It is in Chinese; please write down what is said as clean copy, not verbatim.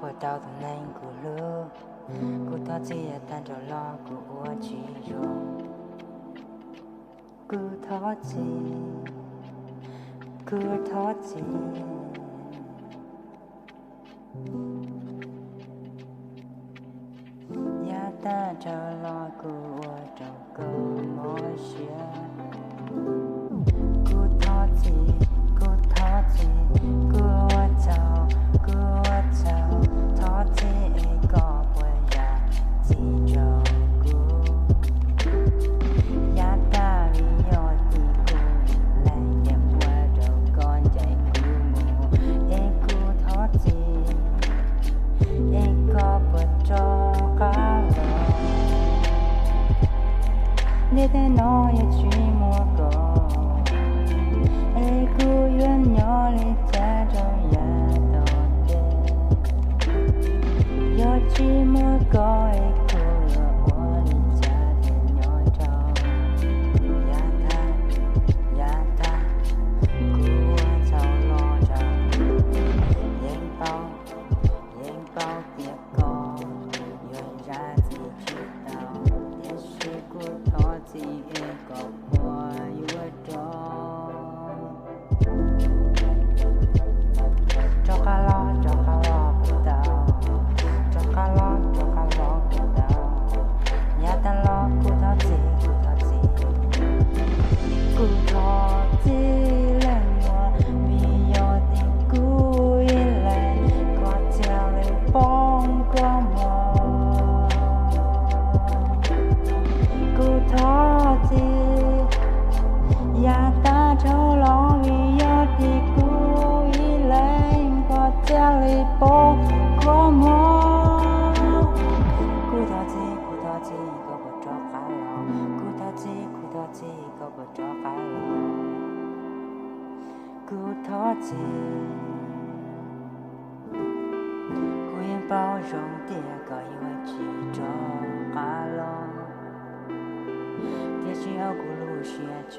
不到的难咕噜，骨头记也单着老骨我肌肉，骨头记，骨头记，也单着老骨我整个模学，骨头记，骨头记，骨我走，骨我走，头记一个不让记着骨，也大里有地骨，来点我就干在骨木，一骨头记，一个不着高了，你的脑也去摸过。古原鸟里在中也都的，有寂寞高一古有我里家的鸟巢，呀哒，古我找老找，眼包别高，有让自己知道，也是骨头自己个我有着。Chocolate不到， chocolate不到，也等了骨头记，骨头记令我必有的骨一类，国家里帮过我，骨头记也等着老必有的骨一类。家里不过么？骨头记，个不着海了。骨头记，个不着海了。骨头记，古言包容的个因为记着海了。天气要咕噜学卷。